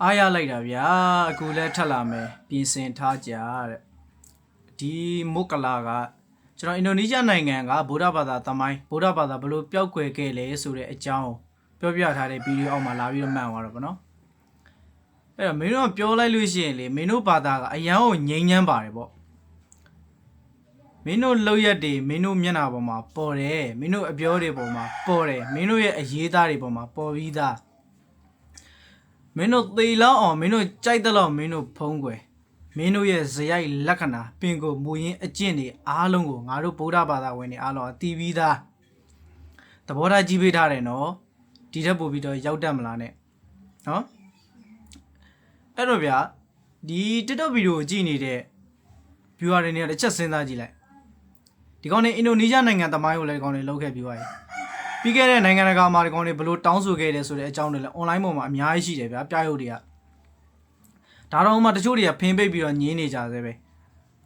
အားရလိုက်တာဗျာအခုလည်းထက်လာမယ်ပြင်ဆင်ထားကြတဲ့ဒီမုတ်ကလာကကျွန်တော်အင်ဒိုနီးရှားနိုင်ငံကဗုဒ္ဓဘာသာသမိုင်းဗုဒ္ဓဘာသာဘလို့ပျောက်ကွယ်ခဲ့လဲဆိုတဲ့အကြောင်းပြောပြထားတဲ့ဗီဒီယိုအောက်မှာလာပြီးတော့မှန်သွားတော့ဗောနော်အဲ့တော့မင်းတို့ကပြောလိုက်လို့ရှိရင်လေမင်းတို့ဘာသာကအရန်ကိုငြိမ်းချမ်းပါတယ်ဗောမင်းတို့လောက်ရက်တွေမင်းတို့မျက်နှာပေါ်မှာပေါ်တယ်မင်းတို့အပြောတွေပေါ်မှာပေါ်တယ်မင်းတို့ရဲ့အရေးသားတွေပေါ်မှာပေါ်ပြီးသားမင်းတို့သေလောက်အောင်မင်းတို့ကြိုက်တဲ့လောက်မင်းတို့ဖုံးကွယ်မင်းတို့ရဲ့ဇယိုက်လက္ခဏာပင်ကိုမူရင်းအကျင့်တွေအားလုံးကိုငါတို့ဗုဒ္ဓဘာသာဝင်တွေအားလုံးအတီးပြီးသားသဘောထားကြီးပေးထားတယ်နော်ဒီထက်ပိုပြီးတော့ရောက်တတ်မလားနဲ့နော်အဲ့တော့ဗျာဒီ TikTok ဗီဒီယိုကိုကြည့်နေတဲ့ viewer တွေနဲ့တစ်ချက်စဉ်းစားကြည့်လိုက်ဒီကောင်နေအင်ဒိုနီးရှားနိုင်ငံသမိုင်းကိုလည်းဒီကောင်နေလောက်ခဲ့ပြီးသွားပြီပြီးခဲ့တဲ့နိုင်ငံတကာမှာဒီကောင်တွေဘလို့တောင်းဆိုခဲ့တယ်ဆိုတဲ့အကြောင်းတွေလည်း online ပေါ်မှာအများကြီးရှိတယ်ဗျာပြရုပ်တွေကဒါတော့မှတချို့တွေကဖင်းပိတ်ပြီးတော့ညင်းနေကြသေးပဲ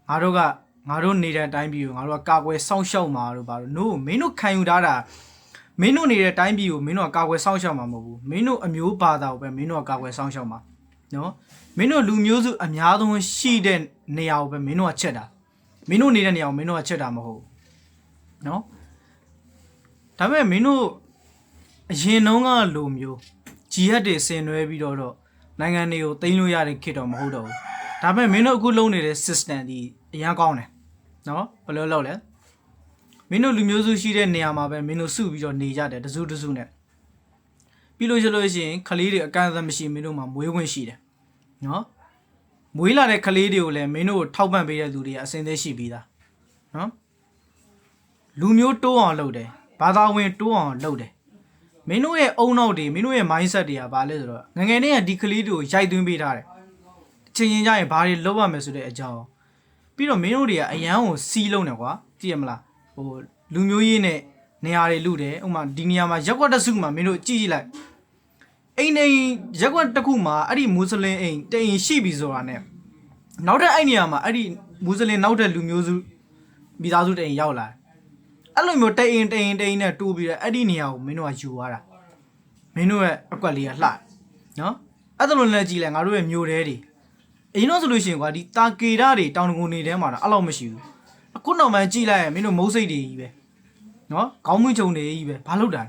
ငါတို့နေတဲ့အတိုင်းပြည်ကိုငါတို့ကကာကွယ်စောင့်ရှောက်မှာတို့ဘာလို့ no မင်းတို့ခံယူထားတာမင်းတို့နေတဲ့အတိုင်းပြည်ကိုမင်းတို့ကကာကွယ်စောင့်ရှောက်မှာမဟုတ်ဘူးမင်းတို့အမျိုးဘာသာကိုပဲမင်းတို့ကကာကွယ်စောင့်ရှောက်မှာနော်မင်းတို့လူမျိုးစုအများဆုံးရှိတဲ့နေရာကိုပဲမင်းတို့ကချက်တာမင်းတို့နေတဲ့နေရာကိုမင်းတို့ကချက်တာမဟုတ်ဘူးနော်ဒါပေမဲ့မင်းတို့အရင်တုန်းကလိုမျိုးဂျီဟက်တွေဆင်နွှဲပြီးတော့နိုင်ငံတွေကိုသိမ်းလို့ရတဲ့ခေတ်တော့မဟုတ်တော့ဘူးဒါပေမဲ့မင်းတို့အခုလုပ်နေတဲ့ system ဒီအရင်ကောင်းတယ်နော်ဘယ်လိုလုပ်လဲမင်းတို့လူမျိုးစုရှိတဲ့နေရာမှာပဲမင်းတို့စုပြီးတော့နေကြတယ်တစုတစုနဲ့ပြီးလို့ရှိရင်ခလေးတွေအကန့်အသတ်မရှိမင်းတို့မှာမွေးခွင့်ရှိတယ်နော်မွေးလာတဲ့ခလေးတွေကိုလည်းမင်းတို့ထောက်ပံ့ပေးတဲ့လူတွေကအစင်းသေးရှိပြီးသားနော်လူမျိုးတိုးအောင်လုပ်တယ်ဘာသာဝင်တိုးအောင်လုပ်တယ်မင်းတို့ရဲ့အုံနောက်တွေမင်းတို့ရဲ့ mindset တွေကဘာလဲဆိုတော့ငငယ်တည်းကဒီကလေးတွေကိုရိုက်သွင်းပေးထားတယ်ချင်းချင်းကြရင်ဘာတွေလုပ်ရမယ်ဆိုတဲ့အကြောင်းပြီးတော့မင်းတို့တွေကအရန်ကိုစီးလုံးတယ်ကွာကြည့်ရမလားဟိုလူမျိုးရေးနဲ့နေရာတွေလူတယ်ဥမာဒီနေရာမှာရက်ကွက်တစ်စုမှာမင်းတို့ကြည့်လိုက်အိမ်ရက်ကွက်တစ်ခုမှာအဲ့ဒီမွတ်စလင်အိမ်တအိမ်ရှိပြီဆိုတာနဲ့နောက်ထပ်အဲ့နေရာမှာအဲ့ဒီမွတ်စလင်နောက်ထပ်လူမျိုးစုမိသားစုတအိမ်ရောက်လာအဲ့လိုမျိုးတအိမ်နဲ့တိုးပြီးတော့အဲ့ဒီနေရာကိုမင်းတို့ကယူသွားတာမင်းတို့ရဲ့အကွက်လေးကလှနော်အဲ့ဒါလိုလည်းကြည့်လိုက်ငါတို့ရဲ့မျိုးတဲတွေအရင်တော့ဆိုလို့ရှိရင်ကွာဒီတာကေရတွေတောင်တငုံနေထဲမှာတော့အဲ့လောက်မရှိဘူးအခုနောက်မှကြည့်လိုက်ရင်မင်းတို့မုတ်စိတ်တွေကြီးပဲနော်ခေါင်းမွှချုံတွေကြီးပဲဘာလို့တာ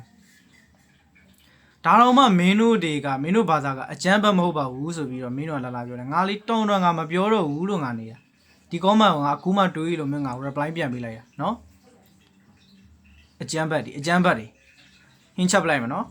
ဒါတော့မှမင်းတို့တွေကမင်းတို့ဘာသာကအကျမ်းဘတ်မဟုတ်ပါဘူးဆိုပြီးတော့မင်းတို့ကလာပြောတယ်ငါလေးတောင်းတော့ငါမပြောတော့ဘူးလို့ငါနေတာဒီ comment ကိုငါအခုမှတွေးလို့မင်းငါ reply ပြန်ပေးလိုက်ရနော်အကျမ်းဘတ်တွေဟင်းချက်ပလိုက်မနော်